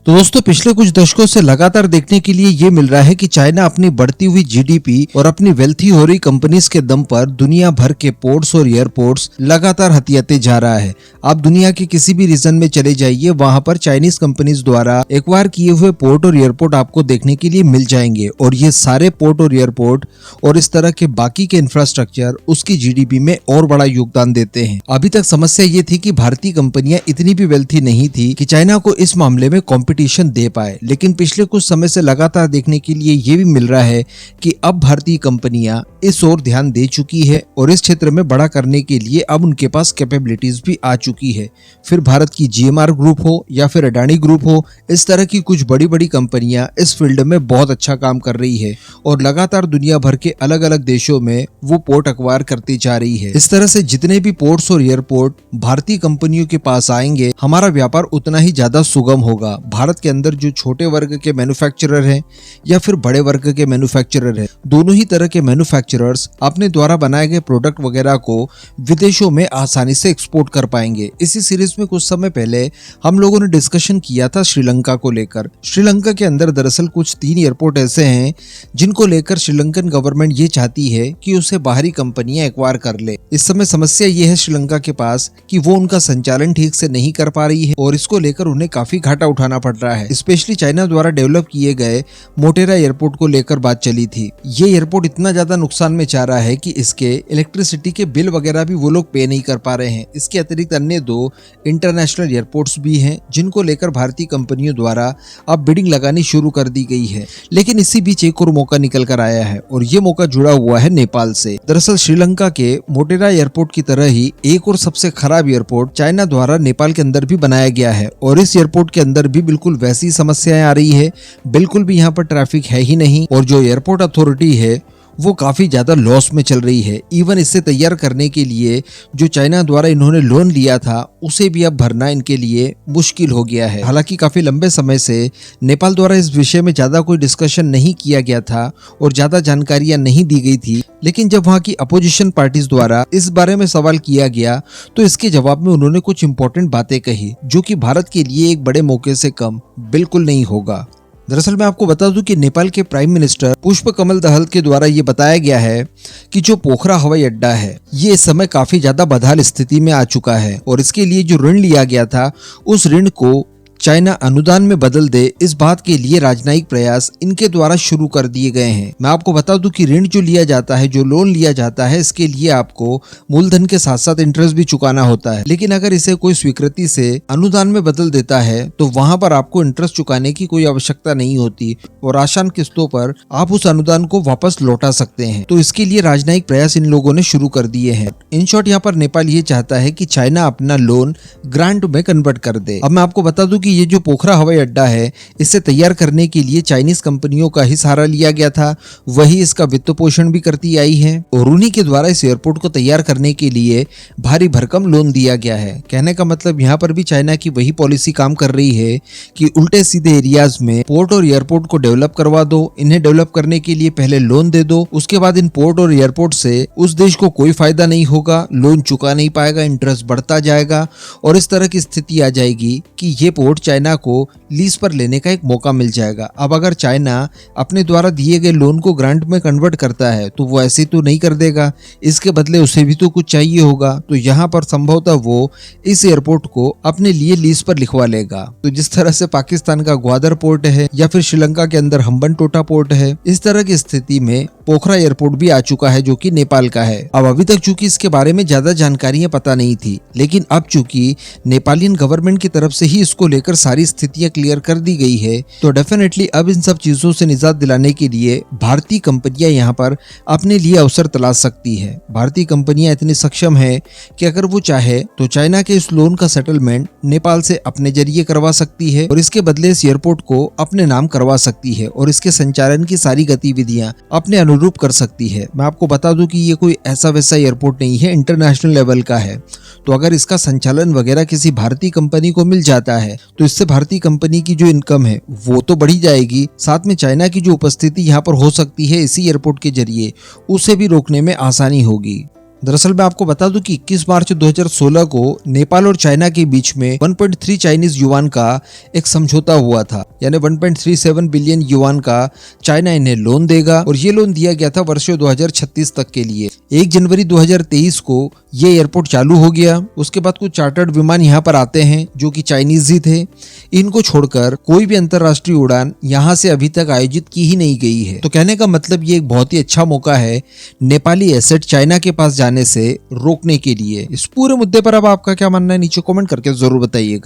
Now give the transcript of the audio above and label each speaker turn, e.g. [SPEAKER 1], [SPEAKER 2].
[SPEAKER 1] तो दोस्तों पिछले कुछ दशकों से लगातार देखने के लिए ये मिल रहा है कि चाइना अपनी बढ़ती हुई जीडीपी और अपनी वेल्थी हो रही कंपनीज के दम पर दुनिया भर के पोर्ट्स और एयरपोर्ट्स लगातार हथियाते जा रहा है। आप दुनिया के किसी भी रीजन में चले जाइए, वहां पर चाइनीज कंपनीज द्वारा एक्वायर किए हुए पोर्ट और एयरपोर्ट आपको देखने के लिए मिल जाएंगे और ये सारे पोर्ट और एयरपोर्ट और इस तरह के बाकी के इंफ्रास्ट्रक्चर उसकी जीडीपी में और बड़ा योगदान देते हैं। अभी तक समस्या ये थी कि भारतीय कंपनियां इतनी भी वेल्थी नहीं थी कि चाइना को इस मामले में कंपटीशन दे पाए, लेकिन पिछले कुछ समय से लगातार देखने के लिए ये भी मिल रहा है कि अब भारतीय कंपनियां इस ओर ध्यान दे चुकी है और इस क्षेत्र में बड़ा करने के लिए अब उनके पास कैपेबिलिटीज भी आ चुकी है। फिर भारत की जीएमआर ग्रुप हो या फिर अडानी ग्रुप हो, इस तरह की कुछ बड़ी बड़ी कंपनियां इस फील्ड में बहुत अच्छा काम कर रही है और लगातार दुनिया भर के अलग अलग देशों में वो पोर्ट एक्वायर करती जा रही है। इस तरह से जितने भी पोर्ट्स और एयरपोर्ट भारतीय कंपनियों के पास आएंगे, हमारा व्यापार उतना ही ज्यादा सुगम होगा। भारत के अंदर जो छोटे वर्ग के मैन्युफैक्चरर हैं या फिर बड़े वर्ग के मैन्युफैक्चरर हैं, दोनों ही तरह के मैन्युफैक्चरर्स अपने द्वारा बनाए गए प्रोडक्ट वगैरह को विदेशों में आसानी से एक्सपोर्ट कर पाएंगे। इसी सीरीज में कुछ समय पहले हम लोगों ने डिस्कशन किया था श्रीलंका को लेकर। श्रीलंका के अंदर दरअसल कुछ 3 एयरपोर्ट ऐसे हैं जिनको लेकर श्रीलंकन गवर्नमेंट ये चाहती है कि उसे बाहरी कंपनियां एक्वायर कर ले। इस समय समस्या ये है श्रीलंका के पास कि वो उनका संचालन ठीक से नहीं कर पा रही है और इसको लेकर उन्हें काफी घाटा उठाना पड़ रहा है। स्पेशली चाइना द्वारा डेवलप किए गए मोटेरा एयरपोर्ट को लेकर बात चली थी। ये एयरपोर्ट इतना ज्यादा नुकसान में जा रहा है कि इसके इलेक्ट्रिसिटी के बिल वगैरह भी वो लोग पे नहीं कर पा रहे हैं। इसके अतिरिक्त अन्य 2 इंटरनेशनल एयरपोर्ट्स भी हैं जिनको लेकर भारतीय कंपनियों द्वारा अब बिडिंग लगानी शुरू कर दी गई है। लेकिन इसी बीच एक और मौका निकल कर आया है और ये मौका जुड़ा हुआ है नेपाल से। दरअसल श्रीलंका के मोटेरा एयरपोर्ट की तरह ही एक और सबसे खराब एयरपोर्ट चाइना द्वारा नेपाल के अंदर भी बनाया गया है और इस एयरपोर्ट के अंदर भी बिल्कुल वैसी समस्याएं आ रही है। बिल्कुल भी यहाँ पर ट्रैफिक है ही नहीं और जो एयरपोर्ट अथॉरिटी है वो काफी ज्यादा लॉस में चल रही है। इवन इसे तैयार करने के लिए जो चाइना द्वारा इन्होंने लोन लिया था उसे भी अब भरना इनके लिए मुश्किल हो गया है। हालांकि काफी लंबे समय से नेपाल द्वारा इस विषय में ज्यादा कोई डिस्कशन नहीं किया गया था और ज्यादा जानकारियां नहीं दी गई थी, लेकिन जब वहां की अपोजिशन पार्टीज द्वारा इस बारे में सवाल किया गया तो इसके जवाब में उन्होंने कुछ इंपॉर्टेंट बातें कही जो कि भारत के लिए एक बड़े मौके से कम बिल्कुल नहीं होगा। दरअसल मैं आपको बता दूं कि नेपाल के प्राइम मिनिस्टर पुष्प कमल दहल के द्वारा ये बताया गया है कि जो पोखरा हवाई अड्डा है ये इस समय काफी ज्यादा बदहाल स्थिति में आ चुका है और इसके लिए जो ऋण लिया गया था उस ऋण को चाइना अनुदान में बदल दे, इस बात के लिए राजनयिक प्रयास इनके द्वारा शुरू कर दिए गए हैं। मैं आपको बता दूं कि ऋण जो लिया जाता है, जो लोन लिया जाता है, इसके लिए आपको मूलधन के साथ साथ इंटरेस्ट भी चुकाना होता है। लेकिन अगर इसे कोई स्वीकृति से अनुदान में बदल देता है तो वहां पर आपको इंटरेस्ट चुकाने की कोई आवश्यकता नहीं होती और आसान किस्तों पर आप उस अनुदान को वापस लौटा सकते हैं। तो इसके लिए राजनयिक प्रयास इन लोगों ने शुरू कर दिए हैं। इन शॉर्ट यहाँ पर नेपाल ये चाहता है कि चाइना अपना लोन ग्रांट में कन्वर्ट कर दे। अब मैं आपको बता दूं कि ये जो पोखरा हवाई अड्डा है इसे तैयार करने के लिए चाइनीज कंपनियों का ही सहारा लिया गया था, वही इसका वित्त पोषण भी करती आई है और उन्हीं के द्वारा इस एयरपोर्ट को तैयार करने के लिए भारी भरकम लोन दिया गया है। कहने का मतलब यहाँ पर भी चाइना की वही पॉलिसी काम कर रही है कि उल्टे सीधे एरियाज में पोर्ट और एयरपोर्ट को डेवलप करवा दो, इन्हें डेवलप करने के लिए पहले लोन दे दो, उसके बाद इन पोर्ट और एयरपोर्ट से उस देश को कोई फायदा नहीं होगा, लोन चुका नहीं पाएगा, इंटरेस्ट बढ़ता जाएगा और इस तरह की स्थिति आ जाएगी कि ये पोर्ट चाइना को लीज पर लेने का एक मौका मिल जाएगा। अब अगर चाइना अपने द्वारा दिए गए लोन को ग्रांट में कन्वर्ट करता है तो वो ऐसे तो नहीं कर देगा, इसके बदले उसे भी तो कुछ चाहिए होगा। तो यहाँ पर संभवतः वो इस एयरपोर्ट को अपने लिए लीज पर लिखवा लेगा। तो जिस तरह से पाकिस्तान का ग्वादर पोर्ट है या फिर श्रीलंका के अंदर हम्बनटोटा पोर्ट है, इस तरह की स्थिति में पोखरा एयरपोर्ट भी आ चुका है जो कि नेपाल का है। अब अभी तक चूंकि इसके बारे में ज्यादा जानकारियां पता नहीं थी, लेकिन अब चूंकि नेपालियन गवर्नमेंट की तरफ से ही इसको लेकर सारी स्थितियां क्लियर कर दी गई है तो डेफिनेटली अब इन सब चीजों से निजात दिलाने के लिए भारतीय कंपनियां यहाँ पर अपने लिए अवसर तलाश सकती है। भारतीय कंपनियां इतनी सक्षम है कि अगर वो चाहे तो चाइना के इस लोन का सेटलमेंट नेपाल से अपने जरिए करवा सकती है और इसके बदले इस एयरपोर्ट को अपने नाम करवा सकती है और इसके संचालन की सारी गतिविधियां अपने अनुरूप कर सकती है। मैं आपको बता दूं कि ये कोई ऐसा वैसा एयरपोर्ट नहीं है, इंटरनेशनल लेवल का है। तो अगर इसका संचालन वगैरह किसी भारतीय कंपनी को मिल जाता है तो इससे भारतीय कंपनी की जो इनकम है वो तो बढ़ी जाएगी, साथ में चाइना की जो उपस्थिति यहाँ पर हो सकती है इसी एयरपोर्ट के जरिए उसे भी रोकने में आसानी होगी। दरअसल मैं आपको बता दूं कि 21 मार्च 2016 को नेपाल और चाइना के बीच में 1.3 चाइनीज युआन का एक समझौता हुआ था, यानी 1.37 बिलियन युआन का चाइना इन्हें लोन देगा और ये लोन दिया गया था वर्षों 2036 तक के लिए। 1 जनवरी 2023 को ये एयरपोर्ट चालू हो गया। उसके बाद कुछ चार्टर्ड विमान यहाँ पर आते हैं जो कि चाइनीज ही थे। इनको छोड़कर कोई भी अंतरराष्ट्रीय उड़ान यहाँ से अभी तक आयोजित की ही नहीं गई है। तो कहने का मतलब ये एक बहुत ही अच्छा मौका है नेपाली एसेट चाइना के पास जाने से रोकने के लिए। इस पूरे मुद्दे पर अब आपका क्या मानना है नीचे कमेंट करके जरूर बताइएगा।